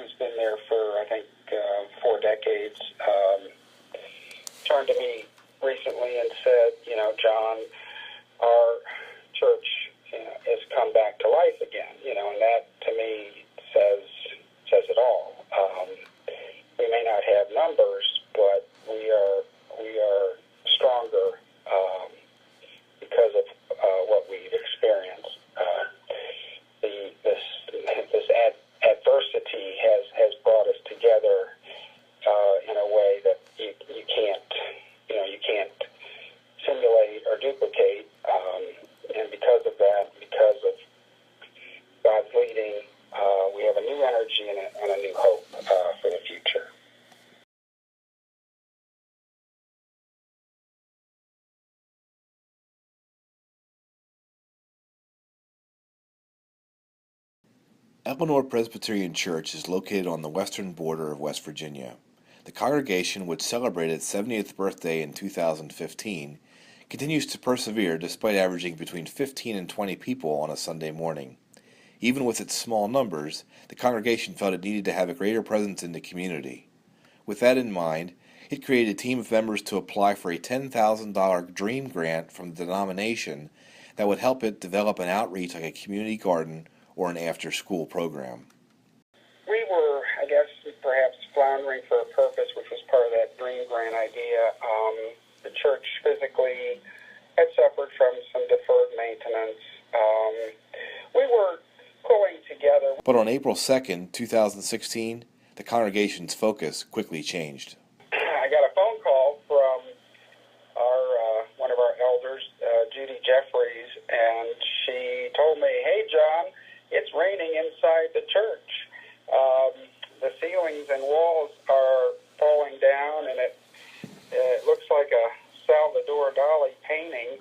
who's been there for, I think, 4 decades, turned to me recently and said, John, our church has come back to life again, and that to me says it all. We may not have numbers, but we are stronger because of what we've experienced. This adversity has brought us together in a way that you can't simulate or duplicate, and because of that, because of God's leading, we have a new energy and a new hope for the future. Eleanor Presbyterian Church is located on the western border of West Virginia. The congregation, which celebrated its 70th birthday in 2015, continues to persevere despite averaging between 15 and 20 people on a Sunday morning. Even with its small numbers, the congregation felt it needed to have a greater presence in the community. With that in mind, it created a team of members to apply for a $10,000 dream grant from the denomination that would help it develop an outreach like a community garden or an after-school program. We were, I guess, perhaps floundering for a purpose, which was part of that dream grant idea. The church physically had suffered from some deferred maintenance. We were pulling together. But on April 2nd, 2016, the congregation's focus quickly changed. I got a phone call from one of our elders, Judy Jeffries, and she told me, "Hey, John, it's raining inside the church. The ceilings and walls are falling down, and it looks like a Salvador Dali painting.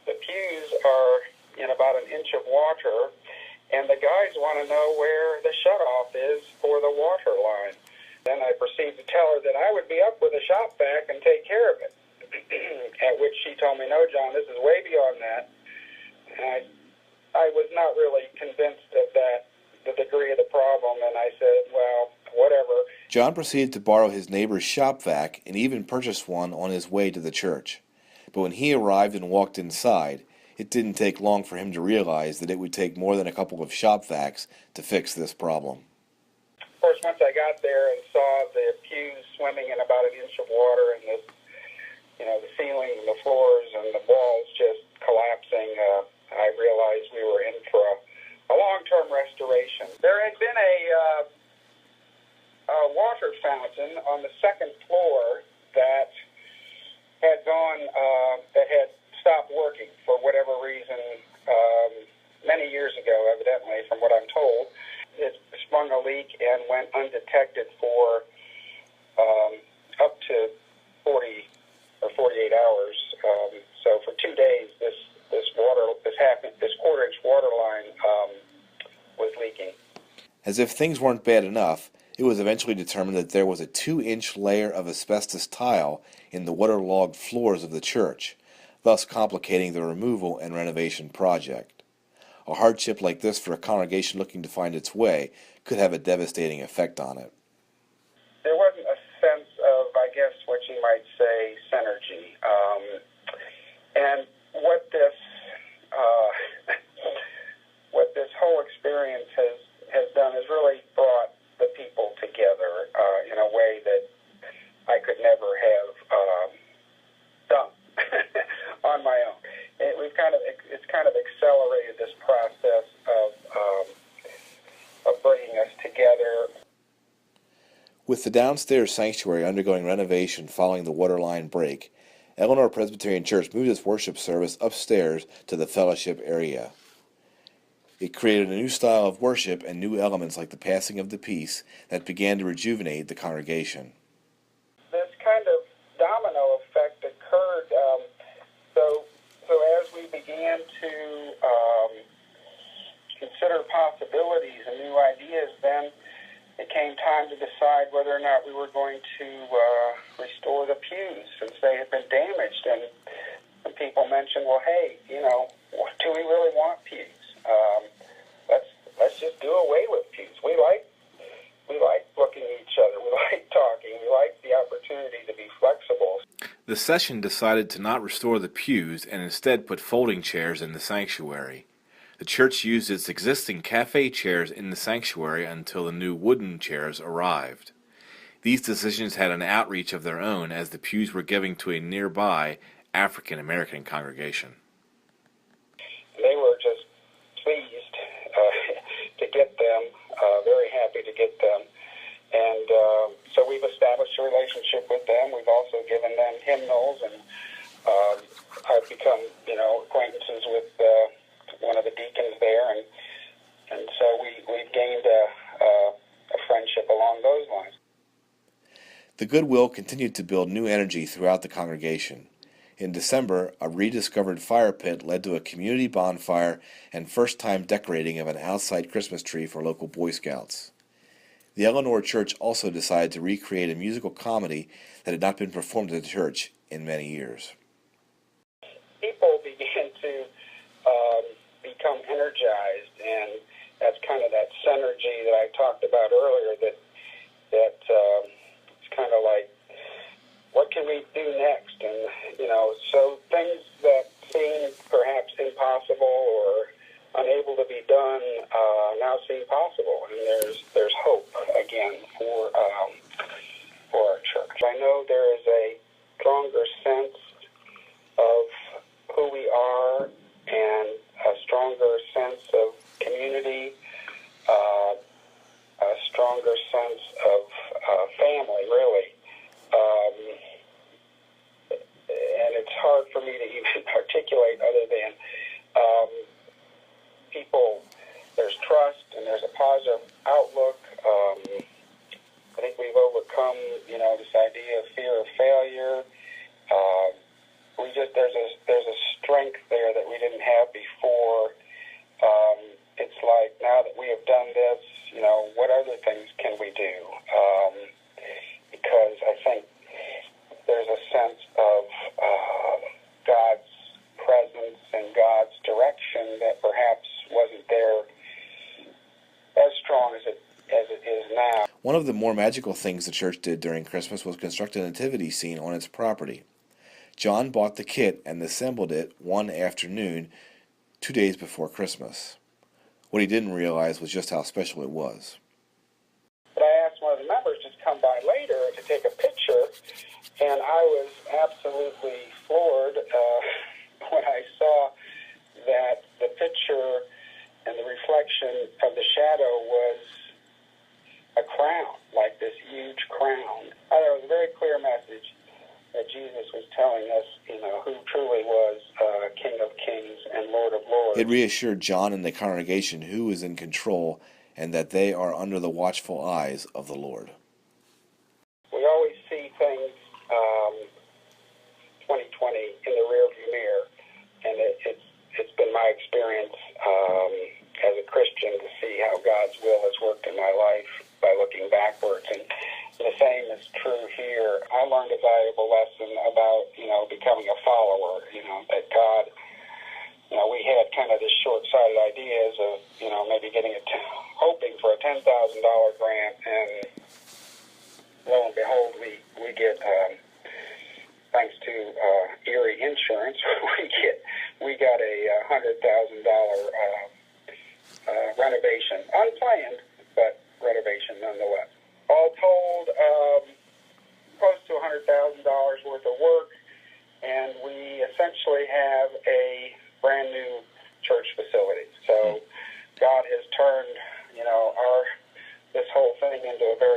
The pews are in about an inch of water, and the guys want to know where the shutoff is for the water line." Then I proceeded to tell her that I would be up with a shop vac and take care of it, at which she told me, "No, John, this is way beyond that." And I was not really convinced of the degree of the problem, and I said, "Well, whatever." John proceeded to borrow his neighbor's shop vac and even purchased one on his way to the church. But when he arrived and walked inside, it didn't take long for him to realize that it would take more than a couple of shop vacs to fix this problem. Of course, once I got there and saw the pews swimming in about an inch of water and the ceiling, the floors, and the walls just collapsing, I realized we were in for a long-term restoration. There had been a water fountain on the second floor that had stopped working for whatever reason many years ago, evidently, from what I'm told. It sprung a leak and went undetected for up to 40 or 48 hours. So for 2 days, this quarter-inch water line was leaking. As if things weren't bad enough, it was eventually determined that there was a 2-inch layer of asbestos tile in the waterlogged floors of the church, thus complicating the removal and renovation project. A hardship like this for a congregation looking to find its way could have a devastating effect on it. There wasn't a sense of, I guess, what you might say, synergy. And what this whole experience has done is really brought the people together in a way that I could never have done on my own. It's kind of accelerated this process of bringing us together. With the downstairs sanctuary undergoing renovation following the waterline break, Eleanor Presbyterian Church moved its worship service upstairs to the fellowship area. It created a new style of worship and new elements like the passing of the peace that began to rejuvenate the congregation. This kind of domino effect occurred. So as we began to consider possibilities and new ideas, then it came time to decide whether or not we were going to restore the pews since they had been damaged. And some people mentioned, well, hey, do we really want pews? Let's just do away with pews. We like The session decided to not restore the pews and instead put folding chairs in the sanctuary. The church used its existing cafe chairs in the sanctuary until the new wooden chairs arrived. These decisions had an outreach of their own as the pews were given to a nearby African American congregation. They were just pleased to get them, very happy to get them. And so we've established a relationship with them. We've also given them hymnals, and I've become, acquaintances with one of the deacons there, and so we've gained a friendship along those lines. The goodwill continued to build new energy throughout the congregation. In December, a rediscovered fire pit led to a community bonfire and first-time decorating of an outside Christmas tree for local Boy Scouts. The Eleanor Church also decided to recreate a musical comedy that had not been performed at the church in many years. People began to become energized, and that's kind of that synergy that I talked about earlier, that it's kind of like, what can we do next? And, so things that seemed perhaps impossible or unable to be done now seem possible, and there's hope again for our church. I know there is a stronger sense of who we are and a stronger sense of community, a stronger sense of family, really. And it's hard for me to even articulate other than people, there's trust and there's a positive outlook. I think we've overcome, this idea of fear of failure. There's a strength there that we didn't have before. It's like, now that we have done this, what other things can we do? Because I think there's a sense of God's presence and God's direction that perhaps wasn't there as strong as it is now. One of the more magical things the church did during Christmas was construct a nativity scene on its property. John bought the kit and assembled it one afternoon, 2 days before Christmas. What he didn't realize was just how special it was. But I asked one of the members to come by later to take a picture, and I was absolutely floored when I saw that the picture and the reflection of the shadow was a crown, like this huge crown. I thought it was a very clear message that Jesus was telling us, who truly was King of Kings and Lord of Lords. It reassured John and the congregation who is in control and that they are under the watchful eyes of the Lord. We always see things 2020 in the rearview mirror, and it's been my experience as a Christian to see how God's will has worked in my life by looking backwards, and the same is true here. I learned a valuable lesson about, becoming a follower, that God, we had kind of this short-sighted ideas of, maybe hoping for a $10,000 grant, and lo and behold, we get, thanks to Erie Insurance, we got a $100,000 renovation, unplanned, but renovation nonetheless. All told, close to $100,000 worth of work, and we essentially have a brand new church facility. So God has turned, this whole thing into a very